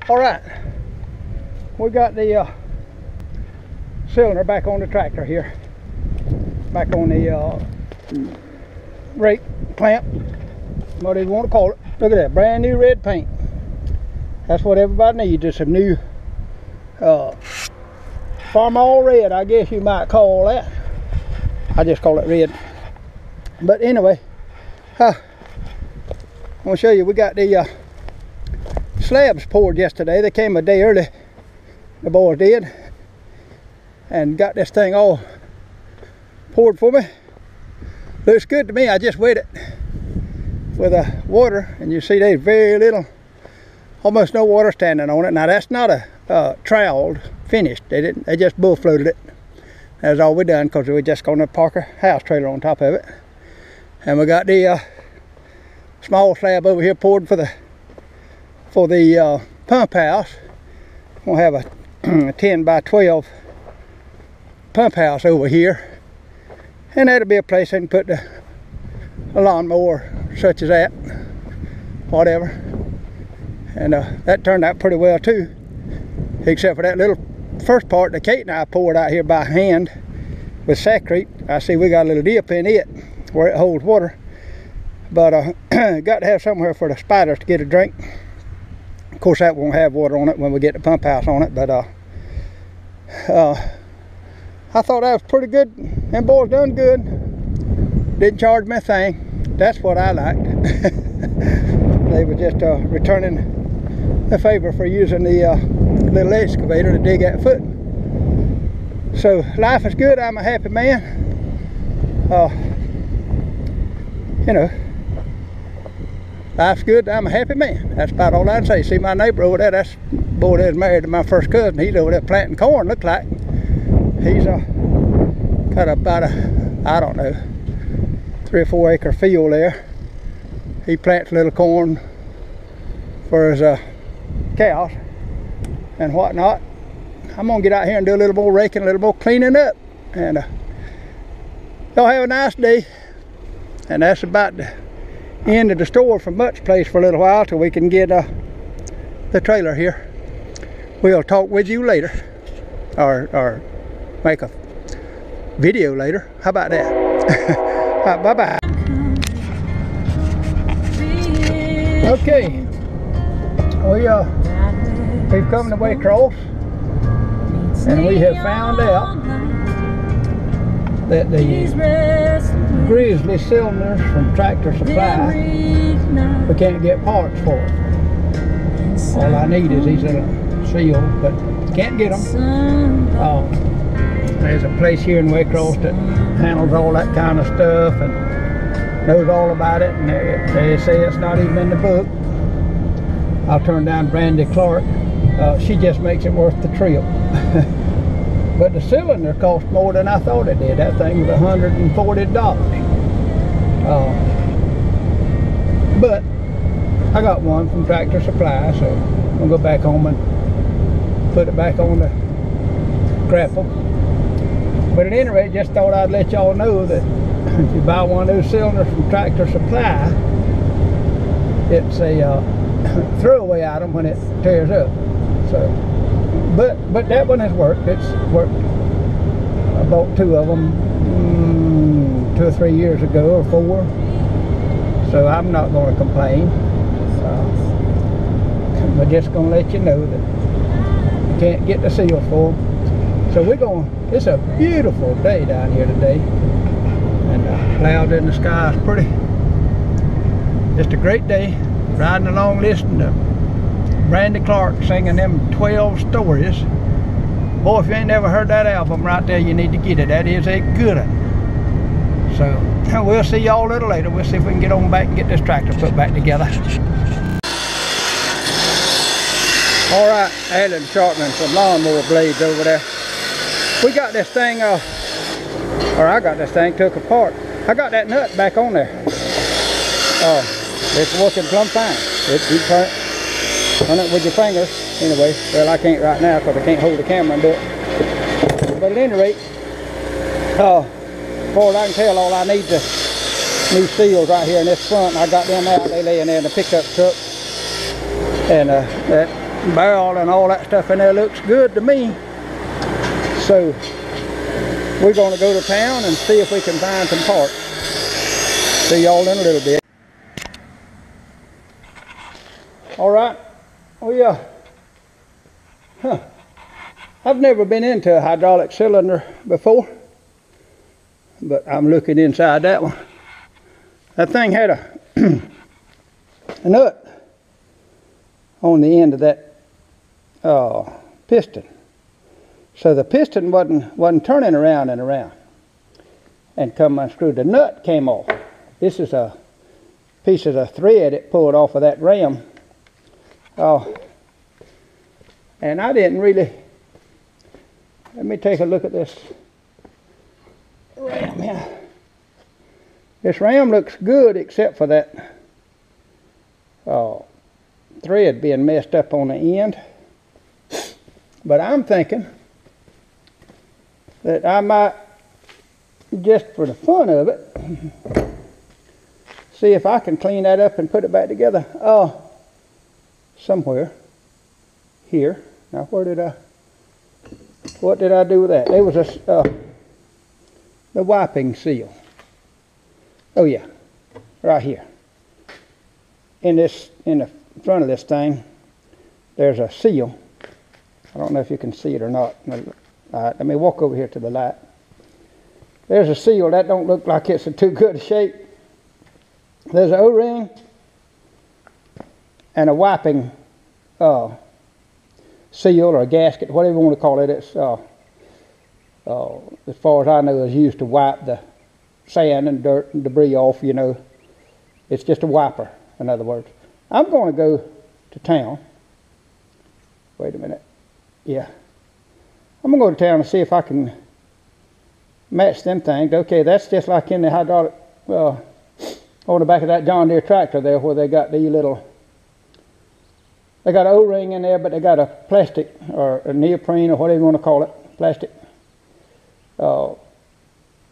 All right, we got the cylinder back on the tractor here, back on the rake clamp, whatever you want to call it. Look at that, brand new red paint. That's what everybody needs, just a new Farmall red, I guess you might call that. I just call it red. But anyway, I want to show you, we got the slabs poured yesterday. They came a day early, the boys did, and got this thing all poured for me. Looks good to me. I just wet it with water, and you see there's very little, almost no water standing on it. Now that's not a troweled finish. They just bull floated it. That's all we done, because we just gonna park a house trailer on top of it. And we got the small slab over here poured for the pump house. We'll have a 10 by 12 pump house over here, and that'll be a place I can put a lawnmower such as that, whatever. And that turned out pretty well too, except for that little first part that Kate and I poured out here by hand with Saccrete. I see we got a little dip in it where it holds water, but got to have somewhere for the spiders to get a drink. Of course that won't have water on it when we get the pump house on it, but I thought that was pretty good. Them boys done good. Didn't charge me a thing. That's what I liked. They were just returning the favor for using the little excavator to dig that foot. So life is good. I'm a happy man. You know, life's good. I'm a happy man. That's about all I can say. See my neighbor over there, that's the boy that's married to my first cousin. He's over there planting corn, look like. He's got about I don't know, 3 or 4 acre field there. He plants little corn for his cows and whatnot. I'm gonna get out here and do a little more raking, a little more cleaning up, and y'all have a nice day. And that's about the end of the store from Mutt's place for a little while till we can get the trailer here. We'll talk with you later, or make a video later. How about that? Bye bye. Okay, we've come the way across, and we have found out that the Grizzly cylinders from Tractor Supply, we can't get parts for it. All I need is these little seals, but can't get them. There's a place here in Waycross that handles all that kind of stuff and knows all about it, and they say it's not even in the book. I'll turn down Brandy Clark. She just makes it worth the trip. But the cylinder cost more than I thought it did. That thing was $140. But I got one from Tractor Supply, so I'm gonna go back home and put it back on the grapple. But at any rate, just thought I'd let y'all know that if you buy one of those cylinders from Tractor Supply, it's a throwaway item when it tears up. So, but that one has worked. It's worked. I bought 2 of them 2 or 3 years ago, or 4. So I'm not going to complain. I'm just going to let you know that you can't get the seal for them. So we're going. It's a beautiful day down here today, and clouds in the sky is pretty. Just a great day. Riding along listening to Brandy Clark singing them 12 stories. Boy, if you ain't never heard that album right there, you need to get it. That is a good one. So we'll see y'all a little later. We'll see if we can get on back and get this tractor put back together. All right, Alan sharpening some lawnmower blades over there. We got this thing, or I got this thing took apart. I got that nut back on there. It's working plumb fine. You turn it with your fingers. Anyway, well, I can't right now because I can't hold the camera and do it. But at any rate, as far as I can tell, all I need is new seals right here in this front. I got them out. They laying there in the pickup truck, and that barrel and all that stuff in there looks good to me. So we're going to go to town and see if we can find some parts. See y'all in a little bit. All right. I've never been into a hydraulic cylinder before, but I'm looking inside that one. That thing had a nut on the end of that piston. So the piston wasn't turning around and around and come unscrewed. The nut came off. This is a piece of the thread it pulled off of that ram. And I didn't really, let me take a look at this ram here. This ram looks good except for that thread being messed up on the end. But I'm thinking that I might, just for the fun of it, see if I can clean that up and put it back together. Somewhere here. Now what did I do with that? There was the wiping seal. Oh yeah, right here. In the front of this thing, there's a seal. I don't know if you can see it or not. All right, let me walk over here to the light. There's a seal. That don't look like it's in too good a shape. There's an O-ring and a wiping seal or a gasket, whatever you want to call it. It's as far as I know, is used to wipe the sand and dirt and debris off. You know, it's just a wiper. In other words, I'm going to go to town. Wait a minute. Yeah, I'm going to go to town and see if I can match them things. Okay, that's just like in the hydraulic on the back of that John Deere tractor there, where they got the little. They got an O-ring in there, but they got a plastic or a neoprene or whatever you want to call it, plastic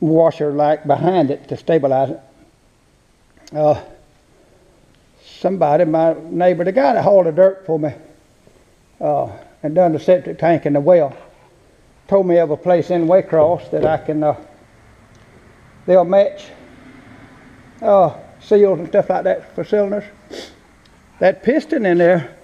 washer like behind it to stabilize it. Somebody, my neighbor, the guy that hauled the dirt for me and done the septic tank and the well, told me of a place in Waycross that I can, they'll match seals and stuff like that for cylinders. That piston in there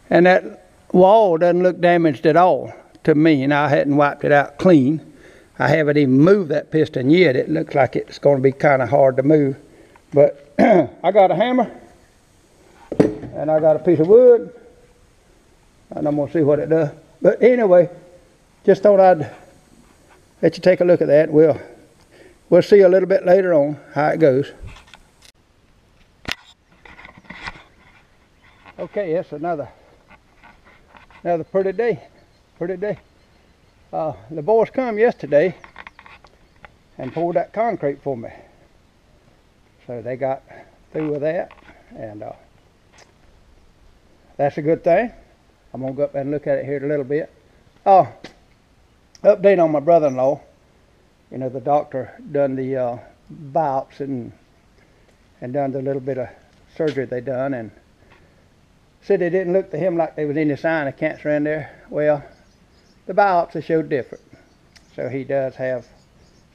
and that wall doesn't look damaged at all to me, and I hadn't wiped it out clean. I haven't even moved that piston yet. It looks like it's going to be kind of hard to move. But I got a hammer and I got a piece of wood and I'm going to see what it does. But anyway, just thought I'd let you take a look at that. We'll see a little bit later on how it goes. Okay, it's another pretty day. The boys come yesterday and poured that concrete for me. So they got through with that, and that's a good thing. I'm going to go up and look at it here in a little bit. Update on my brother-in-law. You know, the doctor done the biopsy and done the little bit of surgery they done, and said it didn't look to him like there was any sign of cancer in there. Well, the biopsy showed different. So he does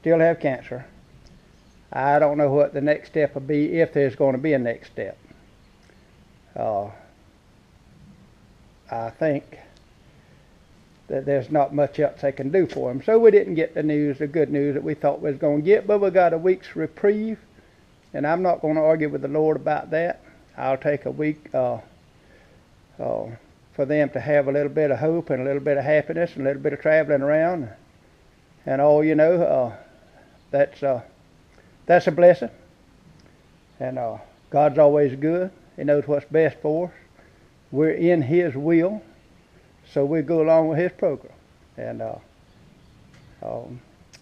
still have cancer. I don't know what the next step will be, if there's going to be a next step. I think that there's not much else they can do for him. So we didn't get the good news that we thought we was going to get, but we got a week's reprieve, and I'm not going to argue with the Lord about that. I'll take a week for them to have a little bit of hope and a little bit of happiness and a little bit of traveling around and all, you know. That's a blessing, and God's always good. He knows what's best for us. We're in His will, so we go along with His program, and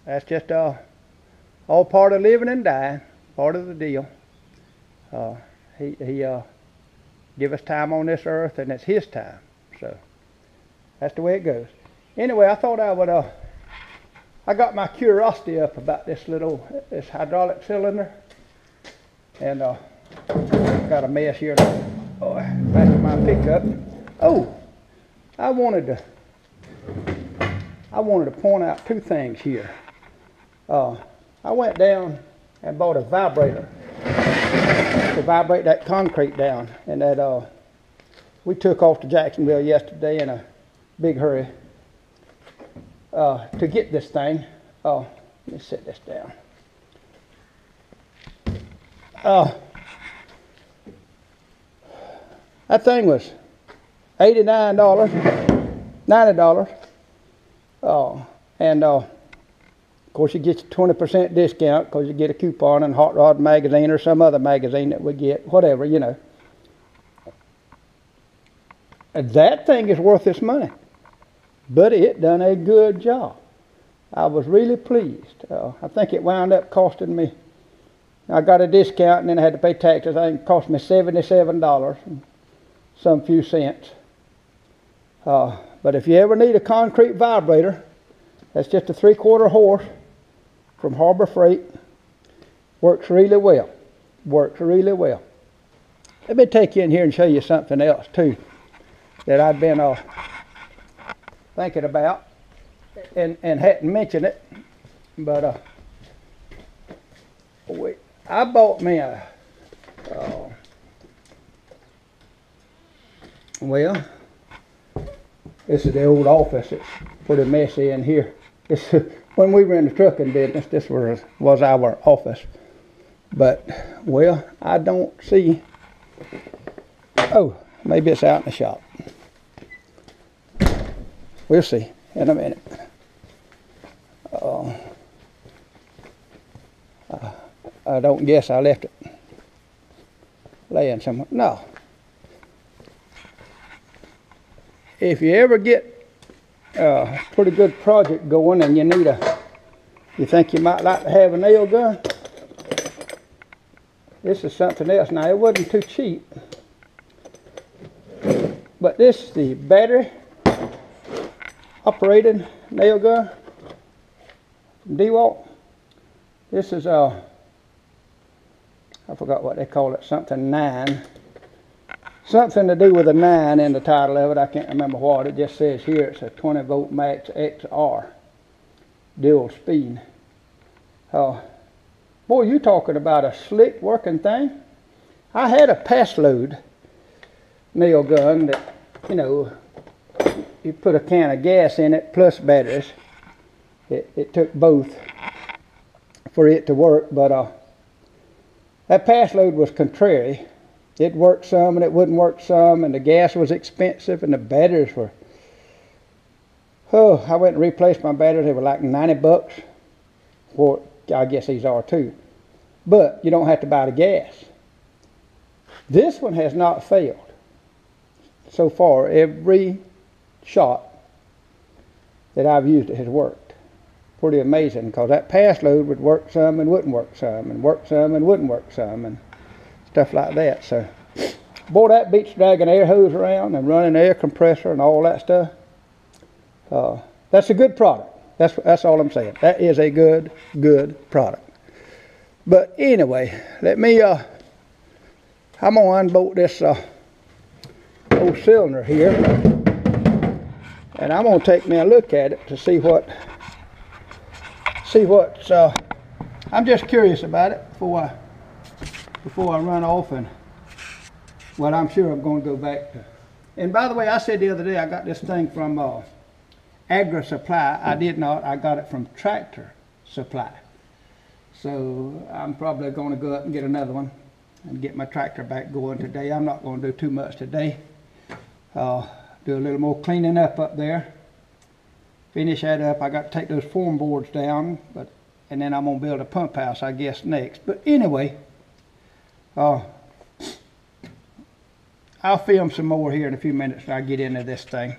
that's just all part of living and dying, part of the deal. He give us time on this earth, and it's His time, so that's the way it goes. Anyway, I thought I would I got my curiosity up about this hydraulic cylinder, and got a mess here back of my pickup. Oh, I wanted to point out two things here. I went down and bought a vibrator to vibrate that concrete down, and that we took off to Jacksonville yesterday in a big hurry to get this thing. Let me set this down. That thing was $89, $90. And of course you get your 20% discount because you get a coupon in Hot Rod Magazine or some other magazine that we get, whatever, you know. And that thing is worth its money, but it done a good job. I was really pleased. I think it wound up costing me, I got a discount and then I had to pay taxes. I think it cost me $77 and some few cents. But if you ever need a concrete vibrator, that's just a 3/4 horse from Harbor Freight. Works really well. Works really well. Let me take you in here and show you something else too that I've been thinking about and hadn't mentioned it. But I bought me a well, this is the old office. It's pretty messy in here. When we were in the trucking business, this was our office. But, well, I don't see. Oh, maybe it's out in the shop. We'll see in a minute. I don't guess I left it laying somewhere. No. If you ever get a pretty good project going and you think you might like to have a nail gun, this is something else. Now, it wasn't too cheap, but this is the battery operated nail gun from DeWalt. This is I forgot what they call it, something 9. Something to do with a 9 in the title of it. I can't remember what. It just says here it's a 20 volt max XR dual speed. Boy, you talking about a slick working thing. I had a pass load nail gun that, you know, you put a can of gas in it plus batteries. It took both for it to work, but that pass load was contrary. It worked some and it wouldn't work some, and the gas was expensive and the batteries were, I went and replaced my batteries. They were like $90. Well, I guess these are too. But you don't have to buy the gas. This one has not failed. So far, every shot that I've used it has worked. Pretty amazing, because that pass load would work some and wouldn't work some, and work some and wouldn't work some, and stuff like that. So, boy, that beats dragging air hose around and running an air compressor and all that stuff. That's a good product. That's all I'm saying. That is a good product. But anyway, let me I'm gonna unbolt this old cylinder here, and I'm gonna take me a look at it to see what's I'm just curious about it before I run off, and well, I'm sure I'm going to go back to. And by the way, I said the other day I got this thing from Agri Supply. I did not. I got it from Tractor Supply. So I'm probably going to go up and get another one and get my tractor back going today. I'm not going to do too much today. Do a little more cleaning up there. Finish that up. I got to take those form boards down, and then I'm going to build a pump house, I guess, next. But anyway, I'll film some more here in a few minutes when I get into this thing.